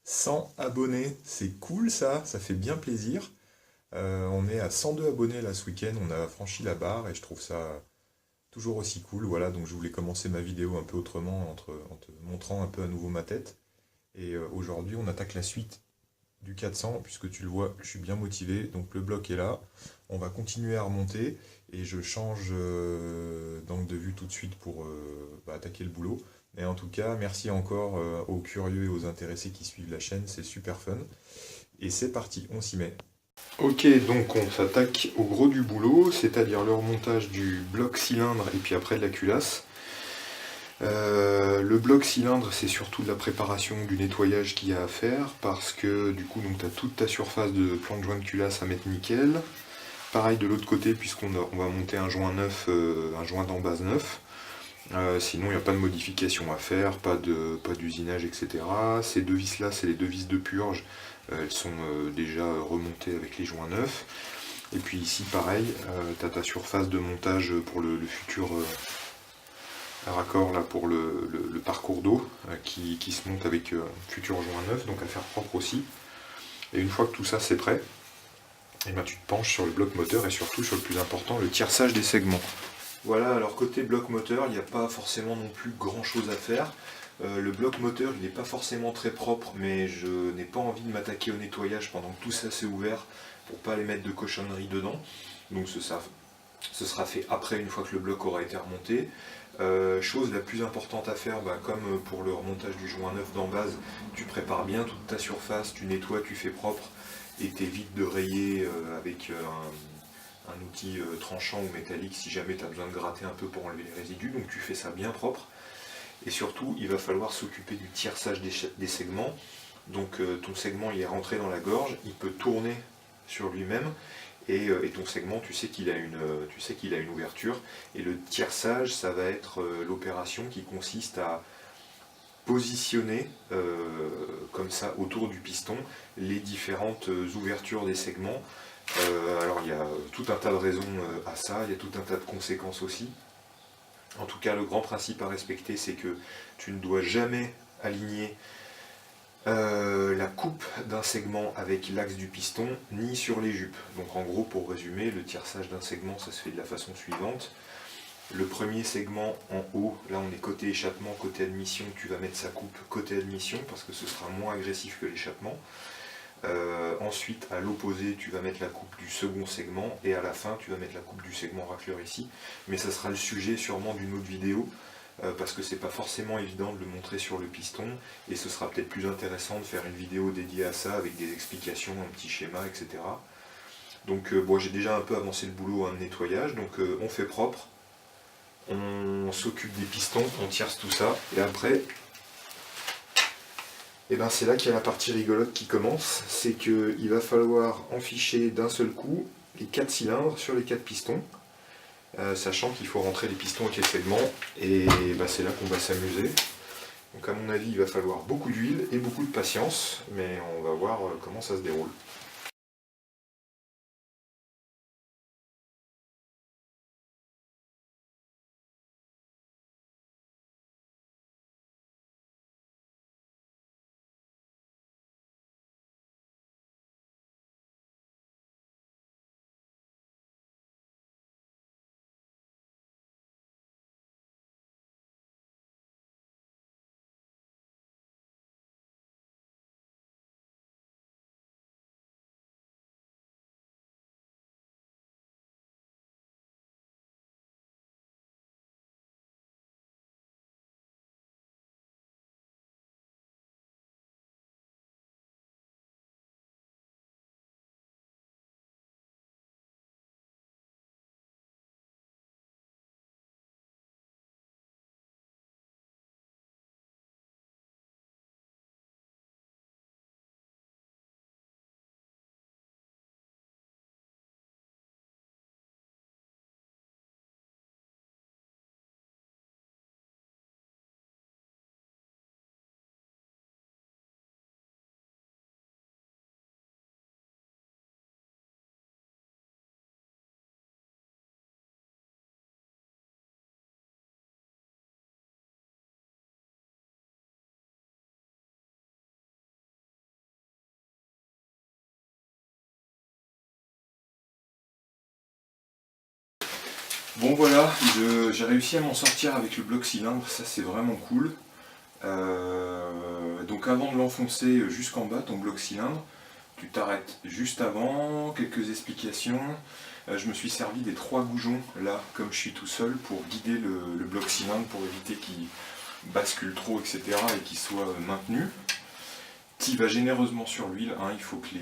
100 abonnés, c'est cool ça, ça fait bien plaisir. On est à 102 abonnés là ce week-end, on a franchi la barre et je trouve ça toujours aussi cool. Voilà, donc je voulais commencer ma vidéo un peu autrement en te montrant un peu à nouveau ma tête. Et aujourd'hui on attaque la suite du 400, puisque tu le vois, je suis bien motivé, donc le bloc est là. On va continuer à remonter et je change d'angle de vue tout de suite pour attaquer le boulot. Mais en tout cas, merci encore aux curieux et aux intéressés qui suivent la chaîne, c'est super fun. Et c'est parti, on s'y met. Ok, donc on s'attaque au gros du boulot, c'est-à-dire le remontage du bloc cylindre et puis après de la culasse. Le bloc cylindre, c'est surtout de la préparation, du nettoyage qu'il y a à faire, parce que du coup, tu as toute ta surface de plan de joint de culasse à mettre nickel. Pareil de l'autre côté, on va monter un joint neuf, un joint d'embase neuf. Sinon, il n'y a pas de modification à faire, pas d'usinage, etc. Ces deux vis-là, c'est les deux vis de purge. Elles sont déjà remontées avec les joints neufs. Et puis ici, pareil, tu as ta surface de montage pour le futur raccord là, pour le parcours d'eau qui se monte avec futur joint neuf, donc à faire propre aussi. Et une fois que tout ça c'est prêt, et ben, tu te penches sur le bloc moteur et surtout sur le plus important, le tierçage des segments. Voilà, alors côté bloc moteur, il n'y a pas forcément non plus grand chose à faire. Le bloc moteur, il n'est pas forcément très propre, mais je n'ai pas envie de m'attaquer au nettoyage pendant que tout ça c'est ouvert pour pas les mettre de cochonneries dedans. Donc ce sera fait après, une fois que le bloc aura été remonté. Chose la plus importante à faire, comme pour le remontage du joint neuf d'embase, tu prépares bien toute ta surface, tu nettoies, tu fais propre et t'évites de rayer avec un outil tranchant ou métallique si jamais tu as besoin de gratter un peu pour enlever les résidus, donc tu fais ça bien propre. Et surtout, il va falloir s'occuper du tierçage des segments. Donc ton segment il est rentré dans la gorge, il peut tourner sur lui-même et ton segment, tu sais qu'il a une ouverture. Et le tierçage, ça va être l'opération qui consiste à positionner comme ça autour du piston les différentes ouvertures des segments. Alors il y a tout un tas de raisons à ça, il y a tout un tas de conséquences aussi. En tout cas, le grand principe à respecter, c'est que tu ne dois jamais aligner la coupe d'un segment avec l'axe du piston, ni sur les jupes. Donc en gros, pour résumer, le tierçage d'un segment, ça se fait de la façon suivante. Le premier segment en haut, là on est côté échappement, côté admission, tu vas mettre sa coupe côté admission parce que ce sera moins agressif que l'échappement. Ensuite, à l'opposé, tu vas mettre la coupe du second segment et à la fin, tu vas mettre la coupe du segment racleur ici. Mais ça sera le sujet sûrement d'une autre vidéo parce que c'est pas forcément évident de le montrer sur le piston et ce sera peut-être plus intéressant de faire une vidéo dédiée à ça avec des explications, un petit schéma, etc. Donc bon, j'ai déjà un peu avancé le boulot de nettoyage, donc on fait propre, on s'occupe des pistons, on tierce tout ça et après et ben c'est là qu'il y a la partie rigolote qui commence, c'est qu'il va falloir enficher d'un seul coup les 4 cylindres sur les 4 pistons, sachant qu'il faut rentrer les pistons avec les segments, et ben, c'est là qu'on va s'amuser. Donc à mon avis il va falloir beaucoup d'huile et beaucoup de patience, mais on va voir comment ça se déroule. Bon voilà, j'ai réussi à m'en sortir avec le bloc cylindre, ça c'est vraiment cool. Donc avant de l'enfoncer jusqu'en bas, ton bloc cylindre, tu t'arrêtes juste avant, quelques explications. Je me suis servi des 3 goujons là, comme je suis tout seul, pour guider le bloc cylindre, pour éviter qu'il bascule trop, etc. et qu'il soit maintenu. Tu vas généreusement sur l'huile, hein, il faut que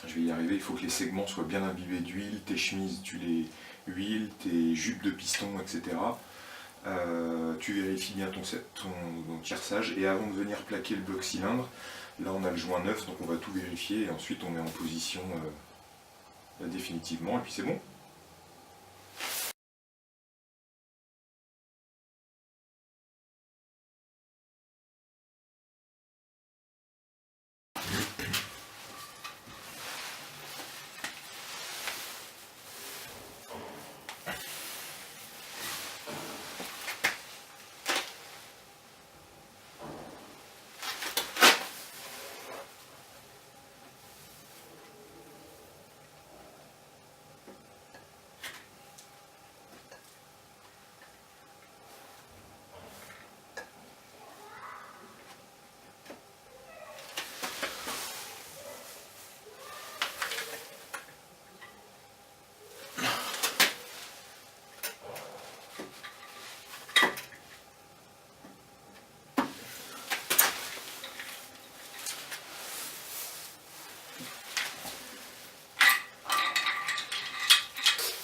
je vais y arriver, il faut que les segments soient bien imbibés d'huile, tes chemises tu les huiles, tes jupes de piston, etc. Tu vérifies bien ton tierçage, et avant de venir plaquer le bloc cylindre, là on a le joint neuf, donc on va tout vérifier et ensuite on met en position définitivement et puis c'est bon.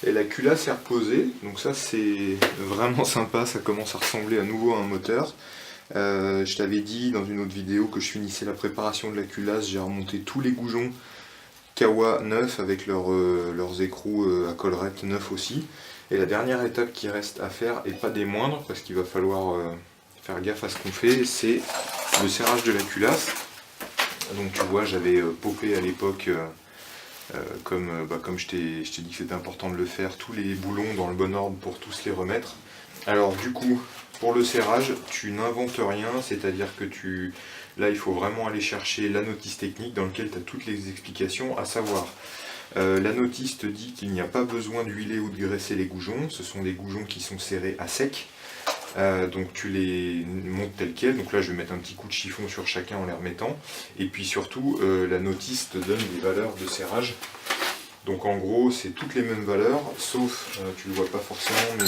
Et la culasse est reposée, donc ça c'est vraiment sympa, ça commence à ressembler à nouveau à un moteur. Je t'avais dit dans une autre vidéo que je finissais la préparation de la culasse, j'ai remonté tous les goujons Kawa neufs avec leurs écrous à collerette neufs aussi. Et la dernière étape qui reste à faire, et pas des moindres, parce qu'il va falloir faire gaffe à ce qu'on fait, c'est le serrage de la culasse. Donc tu vois, j'avais popé à l'époque, comme je t'ai dit que c'était important de le faire, tous les boulons dans le bon ordre pour tous les remettre. Alors du coup, pour le serrage, tu n'inventes rien, c'est-à-dire que là il faut vraiment aller chercher la notice technique dans laquelle tu as toutes les explications, à savoir, la notice te dit qu'il n'y a pas besoin d'huiler ou de graisser les goujons, ce sont des goujons qui sont serrés à sec, donc tu les montes tels quels, donc là je vais mettre un petit coup de chiffon sur chacun en les remettant, et puis surtout la notice te donne des valeurs de serrage. Donc en gros c'est toutes les mêmes valeurs, sauf, tu ne le vois pas forcément, mais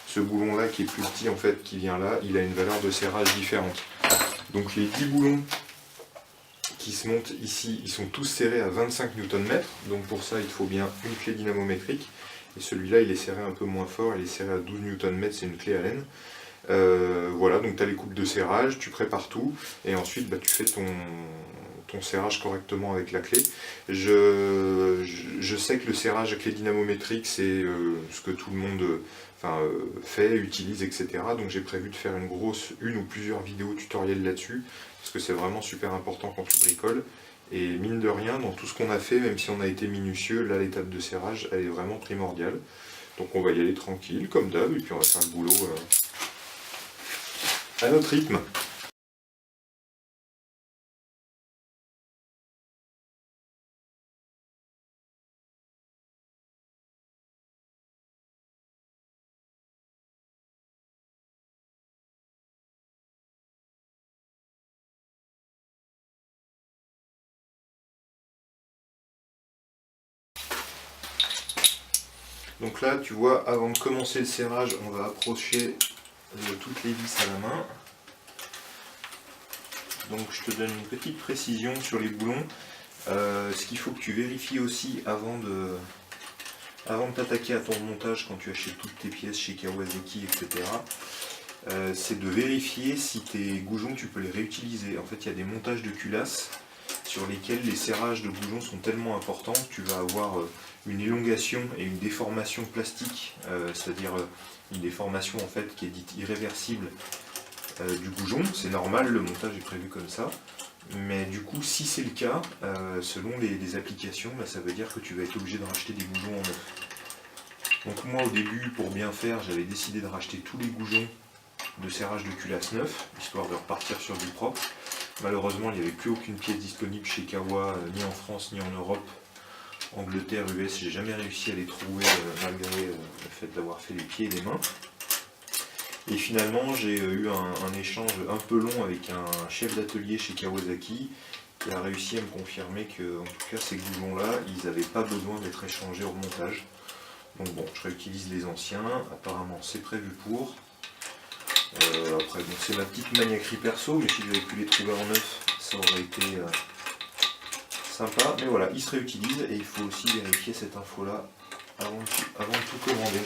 ce boulon là qui est plus petit en fait, qui vient là, il a une valeur de serrage différente. Donc les 10 boulons qui se montent ici, ils sont tous serrés à 25 Nm, donc pour ça il te faut bien une clé dynamométrique, et celui-là il est serré un peu moins fort, il est serré à 12 Nm, c'est une clé Allen. Voilà, donc tu as les coupes de serrage, tu prépares tout, et ensuite tu fais ton serrage correctement avec la clé. Je sais que le serrage à clé dynamométrique c'est ce que tout le monde fait, utilise, etc. Donc j'ai prévu de faire une ou plusieurs vidéos tutoriels là-dessus, parce que c'est vraiment super important quand tu bricoles. Et mine de rien, dans tout ce qu'on a fait, même si on a été minutieux, là l'étape de serrage elle est vraiment primordiale. Donc on va y aller tranquille, comme d'hab, et puis on va faire le boulot à notre rythme. Donc là, tu vois, avant de commencer le serrage, on va approcher toutes les vis à la main. Donc je te donne une petite précision sur les boulons. Ce qu'il faut que tu vérifies aussi avant de t'attaquer à ton montage, quand tu achètes toutes tes pièces chez Kawasaki, etc., c'est de vérifier si tes goujons tu peux les réutiliser. En fait, il y a des montages de culasse sur lesquels les serrages de goujons sont tellement importants que tu vas avoir une élongation et une déformation plastique, c'est-à-dire une déformation en fait qui est dite irréversible du goujon. C'est normal, le montage est prévu comme ça. Mais du coup, si c'est le cas, selon les applications, ça veut dire que tu vas être obligé de racheter des goujons en neuf. Donc moi au début, pour bien faire, j'avais décidé de racheter tous les goujons de serrage de culasse neuf, histoire de repartir sur du propre. Malheureusement, il n'y avait plus aucune pièce disponible chez Kawa, ni en France ni en Europe, Angleterre, US, j'ai jamais réussi à les trouver malgré le fait d'avoir fait les pieds et les mains. Et finalement, j'ai eu un échange un peu long avec un chef d'atelier chez Kawasaki qui a réussi à me confirmer que, en tout cas, ces goulons-là, ils n'avaient pas besoin d'être échangés au remontage. Donc bon, je réutilise les anciens, apparemment c'est prévu pour. Après, bon, c'est ma petite maniaquerie perso, mais si j'avais pu les trouver en neuf, ça aurait été sympa. Mais voilà, ils se réutilisent et il faut aussi vérifier cette info-là avant de tout commander.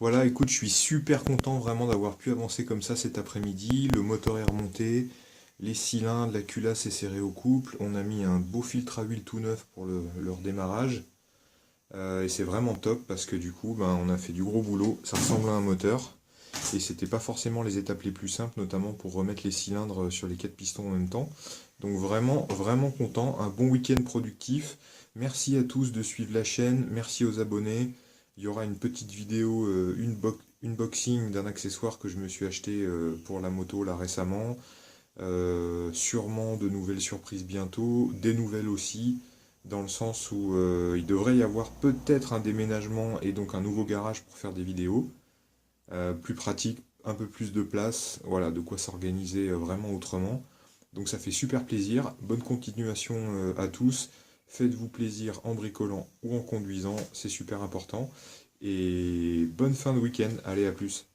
Voilà, écoute, je suis super content vraiment d'avoir pu avancer comme ça cet après-midi. Le moteur est remonté, les cylindres, la culasse est serrée au couple. On a mis un beau filtre à huile tout neuf pour leur démarrage. Et c'est vraiment top parce que du coup, ben, on a fait du gros boulot. Ça ressemble à un moteur. Et c'était pas forcément les étapes les plus simples, notamment pour remettre les cylindres sur les 4 pistons en même temps. Donc vraiment, vraiment content. Un bon week-end productif. Merci à tous de suivre la chaîne. Merci aux abonnés. Il y aura une petite vidéo, unboxing d'un accessoire que je me suis acheté pour la moto là récemment. Sûrement de nouvelles surprises bientôt. Des nouvelles aussi, dans le sens où il devrait y avoir peut-être un déménagement et donc un nouveau garage pour faire des vidéos. Plus pratique, un peu plus de place, voilà, de quoi s'organiser vraiment autrement. Donc ça fait super plaisir. Bonne continuation à tous. Faites-vous plaisir en bricolant ou en conduisant, c'est super important. Et bonne fin de week-end. Allez, à plus.